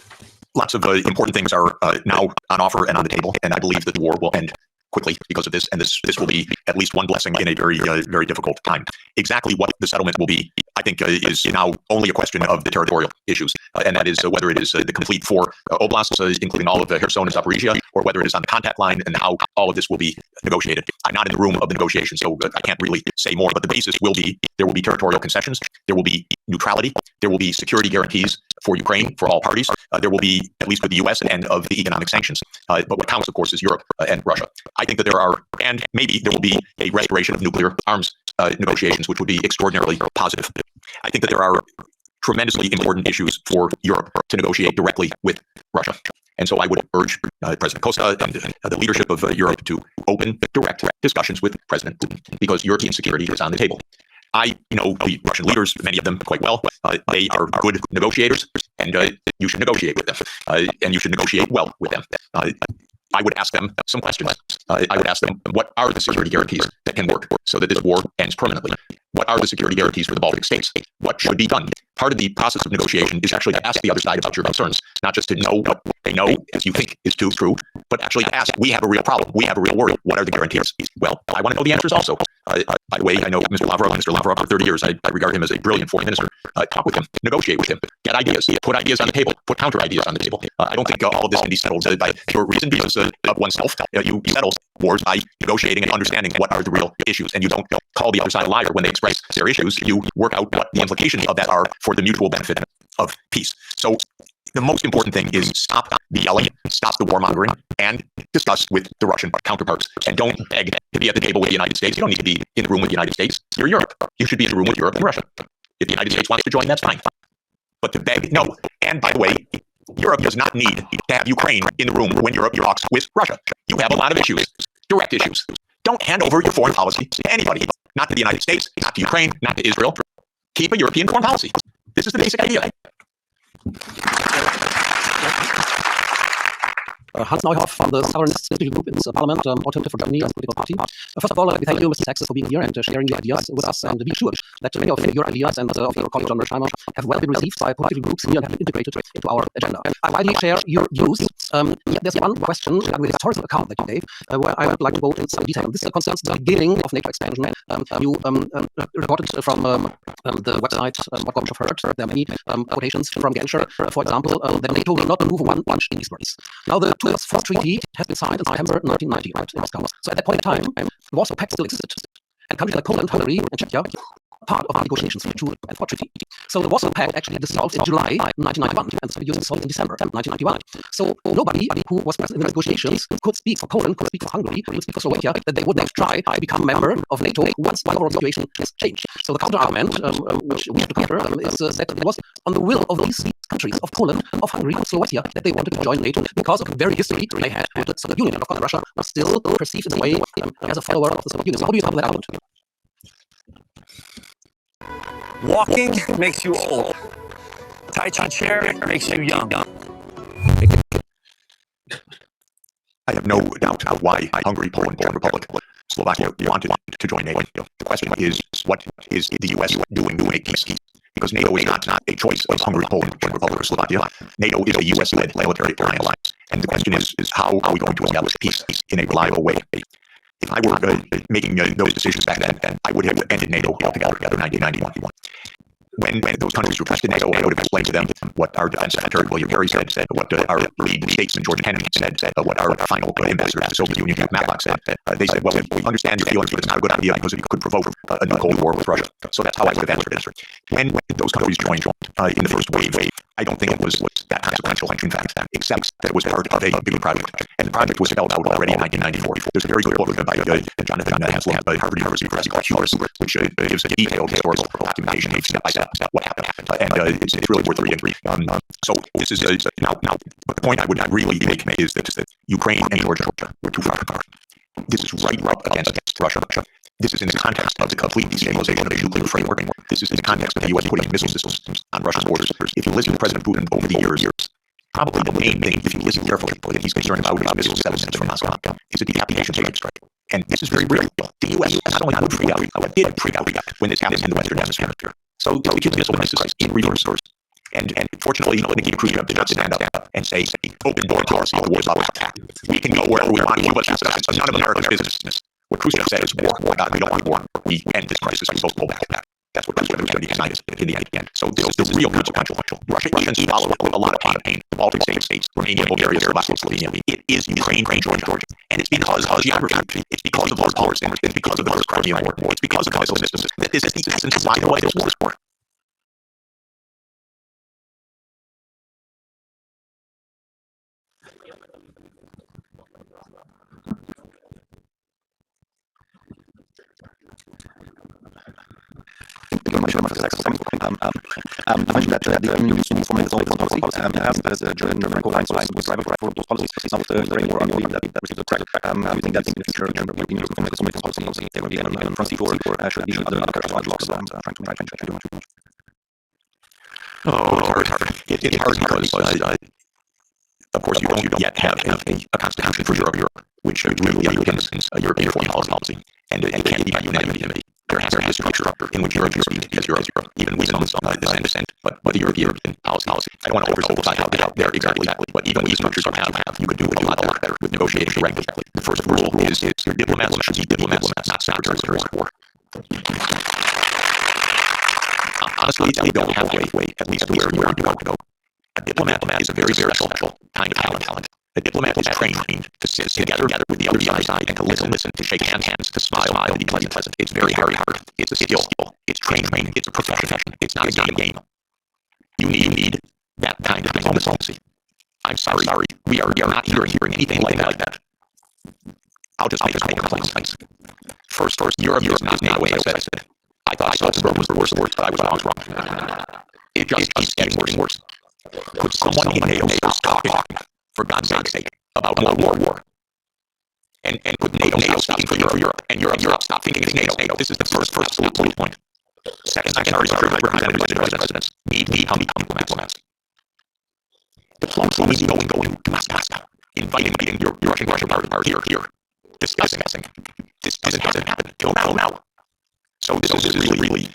Lots of important things are now on offer and on the table, and I believe that the war will end quickly because of this, and this will be at least one blessing in a very, very difficult time. Exactly what the settlement will be, I think is now only a question of the territorial issues, and that is whether it is the complete 4 oblasts, including all of Kherson and Zaporizhia, or whether it is on the contact line, and how all of this will be negotiated. I'm not in the room of the negotiation, so I can't really say more, but the basis will be there will be territorial concessions, there will be neutrality, there will be security guarantees for Ukraine, for all parties. There will be, at least with the U.S., an end of the economic sanctions. But what counts, of course, is Europe and Russia. I think that there are, and maybe there will be a restoration of nuclear arms negotiations, which would be extraordinarily positive. I think that there are tremendously important issues for Europe to negotiate directly with Russia. And so I would urge President Costa and the leadership of Europe to open direct discussions with President Putin, because European security is on the table. I know the Russian leaders, many of them quite well. They are good negotiators, and you should negotiate with them, and you should negotiate well with them. I would ask them some questions. I would ask them, what are the security guarantees that can work so that this war ends permanently? What are the security guarantees for the Baltic states? What should be done? Part of the process of negotiation is actually to ask the other side about your concerns, not just to know what they know as you think is true, but actually to ask, we have a real problem, we have a real worry, what are the guarantees? Well, I want to know the answers also. By the way, I know Mr. Lavrov for 30 years. I regard him as a brilliant foreign minister. Talk with him, negotiate with him, get ideas, put ideas on the table, put counter ideas on the table. I don't think all of this can be settled by pure reason, because of oneself. You settle wars by negotiating and understanding what are the real issues, and you don't call the other side a liar when they express their issues. You work out what the implications of that are for the mutual benefit of peace. So the most important thing is stop the yelling, stop the warmongering, and discuss with the Russian counterparts. And don't beg to be at the table with the United States. You don't need to be in the room with the United States. You're Europe. You should be in the room with Europe and Russia. If the United States wants to join, that's fine. But to beg, no. And by the way, Europe does not need to have Ukraine in the room when Europe talks with Russia. You have a lot of issues, direct issues. Don't hand over your foreign policy to anybody. Not to the United States, not to Ukraine, not to Israel. Keep a European foreign policy. This is the basic idea. Hans Neuhoff from the Sovereignist Political Group in the Parliament, Alternative for Germany as a political party. First of all, we thank you, Mr. Sachs, for being here and sharing your ideas with us, and be assured that many of your ideas and of your colleague John Mersheimer have well been received by political groups here and have been integrated into our agenda. I widely share your views. There's one question regarding the historical account that you gave, where I would like to go into some detail. This concerns the beginning of NATO expansion. You reported from the website What Gorbachev Heard. There are many quotations from Genscher, for example, that NATO will not move one inch in these borders. Now, the 2+4 treaty has been signed in September 1990, right, in Moscow. So at that point in time, the Warsaw Pact still existed, and countries like Poland, Hungary, and Czechia part of the negotiations for the 2+4 treaty. So the Warsaw Pact actually dissolved in July 1991, and the Soviet Union dissolved in December 1991. So nobody who was present in the negotiations could speak for Poland, could speak for Hungary, could speak for Slovakia, that they would not try to become a member of NATO once the overall situation has changed. So the counter-argument, which we have to counter, is that it was on the will of these countries, of Poland, of Hungary, of Slovakia, that they wanted to join NATO because of the very history they had with the Soviet Union. And of course, Russia was still perceived in a way as a follower of the Soviet Union. So how do you counter that argument? Walking makes you old. Tai Chi chair makes you young. I have no doubt about why Hungary, Poland, Czech Republic, Slovakia wanted to join NATO. The question is, what is the U.S. doing to make peace? Because NATO is not a choice of Hungary, Poland, Czech Republic, or Slovakia. NATO is a U.S.-led military alliance. And the question is how are we going to establish peace in a reliable way? If I were making those decisions back then, I would have ended NATO altogether in 1991. When those countries requested NATO, I would have explained to them what our Defense Secretary William Perry said, what our lead statesman George Kennedy said, what our final ambassador to the Soviet Union, Matlock, said. They said, well, we understand your feelings, but it's not a good idea because it could provoke a new Cold War with Russia. So that's how I would have answered it. When those countries joined in the first wave, I don't think it was that consequential, in fact, except that it was part of a bigger project. And the project was spelled out already in 1994. There's a very good book by Jonathan Haslund at Harvard University Press called Hubris, which gives a detailed historical documentation step by step what happened. And it's really worth reading. So this is now. But the point I would really make is that Ukraine and Georgia were too far apart. This is right up against Russia. This is in the context of the complete destabilization of the nuclear framework. This is in the context of the U.S. putting missile systems on Russia's borders. If you listen to President Putin over the years, probably the main thing, if you listen carefully, that he's concerned about is missile settlements from Moscow. Is it the application agent strike? And this is very real. The U.S. not only would freak out, but did freak out when this happens in the Western Hemisphere. So the missile crisis in reverse. And fortunately, Nikki Khrushchev did not stand up and say, open door policy, the war's always attack. We can go wherever we want, but it's none of America's business. What Khrushchev said is war. My God, we don't want war. We end this crisis. We're supposed to pull back. That's what it was going to be decided in the end. So this is the real consequential. Russia even swallowed a lot of pain. The Baltic states, Romania, Bulgaria, Slovenia. It is Ukraine, Georgia. And it's because of geography. It's because of those powers. It's because of those Crimean War. It's because of those systems. That this is the essence of why this war is for. I mentioned that the EU needs to formulate its own policy, as German co-lines was driving for those policies. Now with the Ukraine war, I believe that received a crack. We think that in the future, German European Union will formulate its own policy. There will be an front seat for should the other blocks trying to do too much. Oh, it's hard. It's hard because, of course, you don't yet have a constitution for Europe, which really underpins European foreign policy, and it can't be by unanimity. There has to be a structure in which Europe is Europe, even with some dissent, but the European policy. I don't want to oversimplify how there exactly, but even these structures you have, you could do a lot better with negotiating directly. The first rule is your diplomats should be diplomats, not secretaries of war. Honestly, they don't have a way, at least to where you want to go. A diplomat is a very special kind of talent. A diplomat is trained to sit together with the other side and to listen, to shake hands, to smile, to be pleasant. It's very hard. It's a skill. It's training. It's a profession. It's not a game. You need that kind of diplomacy. I'm sorry. We are not hearing anything like that. I'll just make a couple of points. First, Europe is not the way I said. I thought Salzburg was the worst, but I was wrong. It just keeps getting worse. Could someone in NATO stop talking, for God's sake, about more war? And could NATO stop thinking for Europe, and Europe stop thinking of NATO? This is the first absolute point. Second, our representatives need to become diplomats. Diplomacy means going to Moscow, inviting your Russian counterpart here, discussing. This doesn't happen till now. So this is really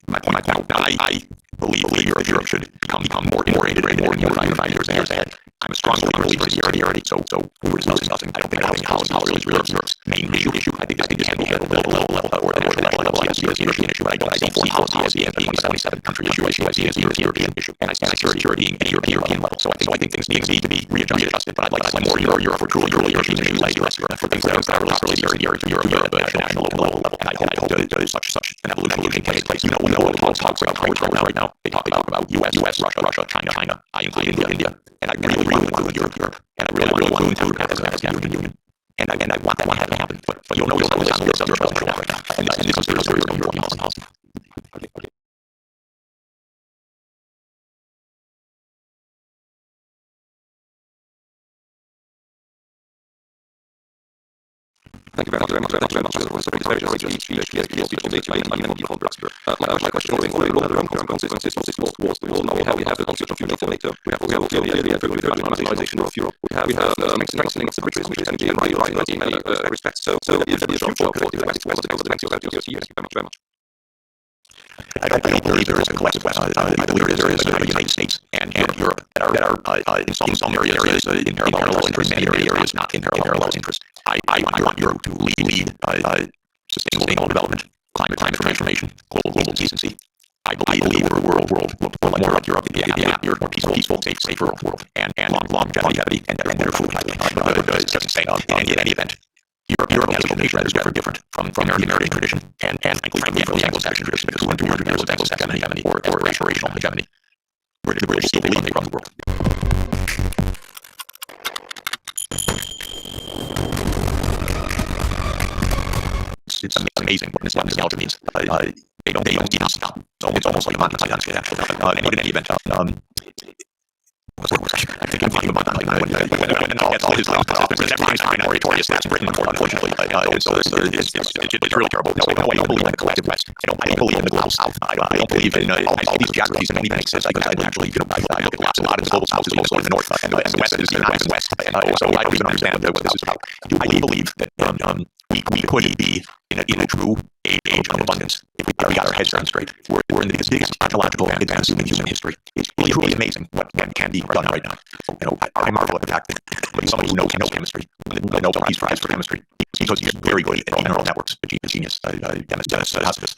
my point. I believe Europe should become more integrated, more unified years ahead. I'm a strong believer in security. So we're discussing. I don't think policy is Europe's main issue. I think this can be handled at a local level or the national level as a European issue. But I don't see foreign policy as being a 77-country issue. I see it as a European issue, and I see security being at a European level. So I think things need to be readjusted. But I'd like to see more Europe for truly European issues like for things that are really Europe at a national level. And I hope such an evolution can take place. We know what talks right now. They talk about U.S., Russia, China. I include India, and I really include Europe, and I really want to include as the European Union, and I want that to happen. But you'll know this on your right now, and this is very European policy. Okay. Thank you very much. My question was now we have the concept of future later. We have the internationalization of Europe. We have strengthening of the bridges, which can be right in many respects. So the future of the next very much. I don't believe there is a collective West. I believe there is the United States and Europe that are in some areas in parallel interests, many areas not in parallel interests. I want Europe to lead sustainable development, climate transformation, global decency. I believe a world looked more like Europe, a happier, more peaceful, safer world, and longevity and better food. Just saying, in any event, Europe has a culture that is different from American tradition, and frankly from the Anglo-Saxon tradition, because 200 years of Anglo-Saxon hegemony or aspirational hegemony, where the British still believe they run the world. It's amazing what nostalgia means. They don't even stop. So it's almost like a mountain actually. And in any event, I'm thinking about that when all gets his everything's minority that's Britain, unfortunately. And so it's really terrible. No, I don't believe in the collective West. I don't believe in the global South. I don't believe in all these geographies that make sense. Because I actually, I look at a lot of the global South is mostly in the North, and the West is not in the West. And so I don't even understand what this is about. I do believe that we could be in a true age of abundance if we got our heads turned straight. We're in the biggest technological advance in human history. It's really truly amazing what can be done right now. I marvel at the fact that somebody who knows chemistry, the Nobel Peace Prize for chemistry, because he's very good at neural networks, a genius, Dennis Hospice.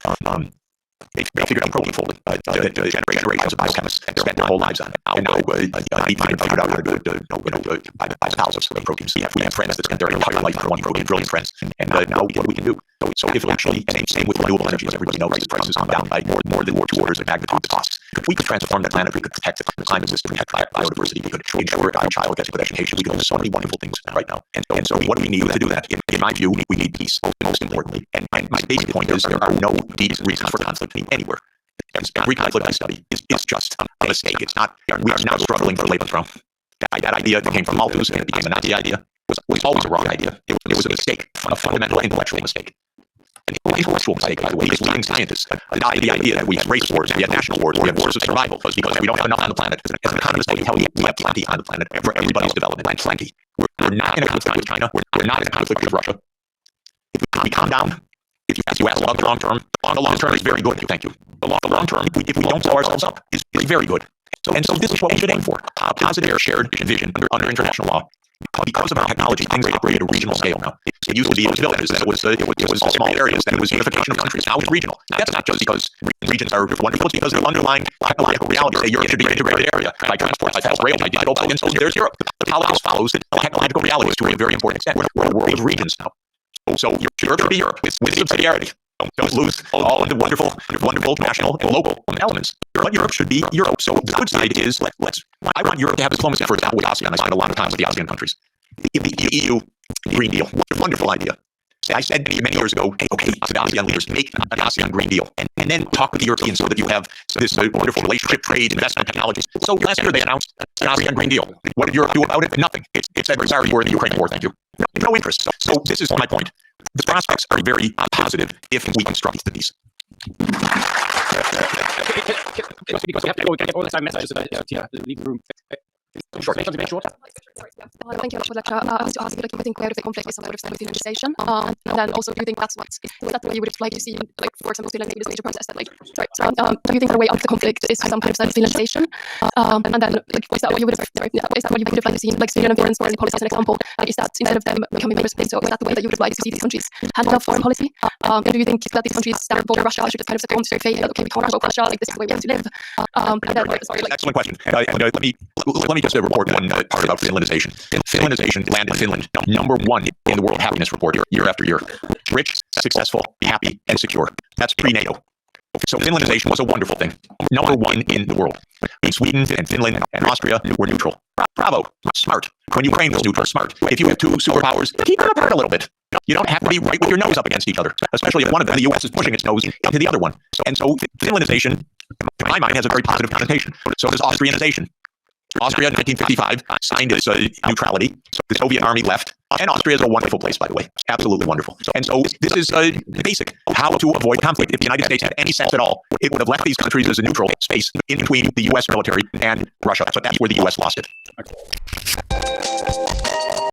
They figured out protein folding that generations of biochemists spent their whole lives on. And now we figured out how to buy thousands of proteins. We have friends that spent their entire life on one protein, brilliant friends. And now what we can do. So if actually, same with renewable energy, as everybody knows, the prices come down by more than 2 orders of magnitude the costs. We could transform the planet, we could protect the climate system, protect biodiversity, we could ensure every child gets a good education. We could do so many wonderful things right now. And so what do we need to do that? In my view, we need peace, most importantly. And my basic point is there are no reasons for conflict anywhere. Every conflict I study is just a mistake. We are not struggling for Lebensraum. That idea that came from Malthus and it became a Nazi idea was always a wrong idea. It was a mistake, a fundamental intellectual mistake. An intellectual mistake, by the way, is leading scientists. The idea that we have race wars, we have national wars, we have wars of survival because we don't have enough on the planet. As an economist, I can tell you, we have plenty on the planet for everybody's development. Plenty. We're not in a conflict with China. We're not in a conflict with Russia. If we calm down, if you ask about the long term, the long term is very good. Thank you. The long term, if we don't blow ourselves up, is very good. And so this is what we should aim for: a positive shared vision under international law. Because of our technology, things operate at a regional scale now. It used to be villages, then it was small areas, then it was unification of countries. Now it's regional. That's not just because regions are wonderful; it's because of underlying technological realities. Say Europe should be an integrated area by transport, by rail, by digital. And so there's Europe. The politics follows the technological realities to a very important extent. We're a world of regions now. So Europe should be Europe with subsidiarity. Don't lose all of the wonderful national and local elements. But Europe should be Europe. So the good side is I want Europe to have diplomacy efforts out with ASEAN. I spent a lot of time with the ASEAN countries. The EU Green Deal, what a wonderful idea. I said many years ago, okay, to the ASEAN leaders, make an ASEAN Green Deal and then talk with the Europeans so that you have this wonderful relationship, trade, investment, technologies. So last year they announced an ASEAN Green Deal. What did Europe do about it? Nothing. It said, sorry, we're in the Ukraine war, thank you. No interest. So this is my point. The prospects are very positive if we construct the peace. Because we have to go get all the time messages about leave the room. Short. Thank you very much for the lecture. I was to ask you, if you think where the conflict is somewhere within legislation, and then also do you think is that the way you would like to see, for example, Finland maybe this major process that do you think the way out of the conflict is some kind of within legislation, and then is that what you would have liked to see, Sweden and Finland's foreign policy as an example, is that instead of them becoming members of NATO, is that the way that you would have liked to see these countries handle their foreign policy, and do you think that these countries that border Russia should just kind of succumb to their fate, okay, we can't vote Russia, this is the way we have to live, excellent question. Let me just report one part about Finlandization. Finlandization landed Finland #1 in the World Happiness Report year after year. Rich, successful, happy, and secure. That's pre-NATO. So Finlandization was a wonderful thing. #1 in the world. Sweden and Finland and Austria were neutral. Bravo. Smart. When Ukraine was neutral, smart. If you have two superpowers, keep them apart a little bit. You don't have to be right with your nose up against each other, especially if one of them, the U.S., is pushing its nose into the other one. And so Finlandization, to my mind, has a very positive connotation. So does Austrianization. Austria in 1955 signed its neutrality. So the Soviet army left. And Austria is a wonderful place, by the way. Absolutely wonderful. And so this is basic. How to avoid conflict. If the United States had any sense at all, it would have left these countries as a neutral space in between the U.S. military and Russia. That's where the U.S. lost it. Okay.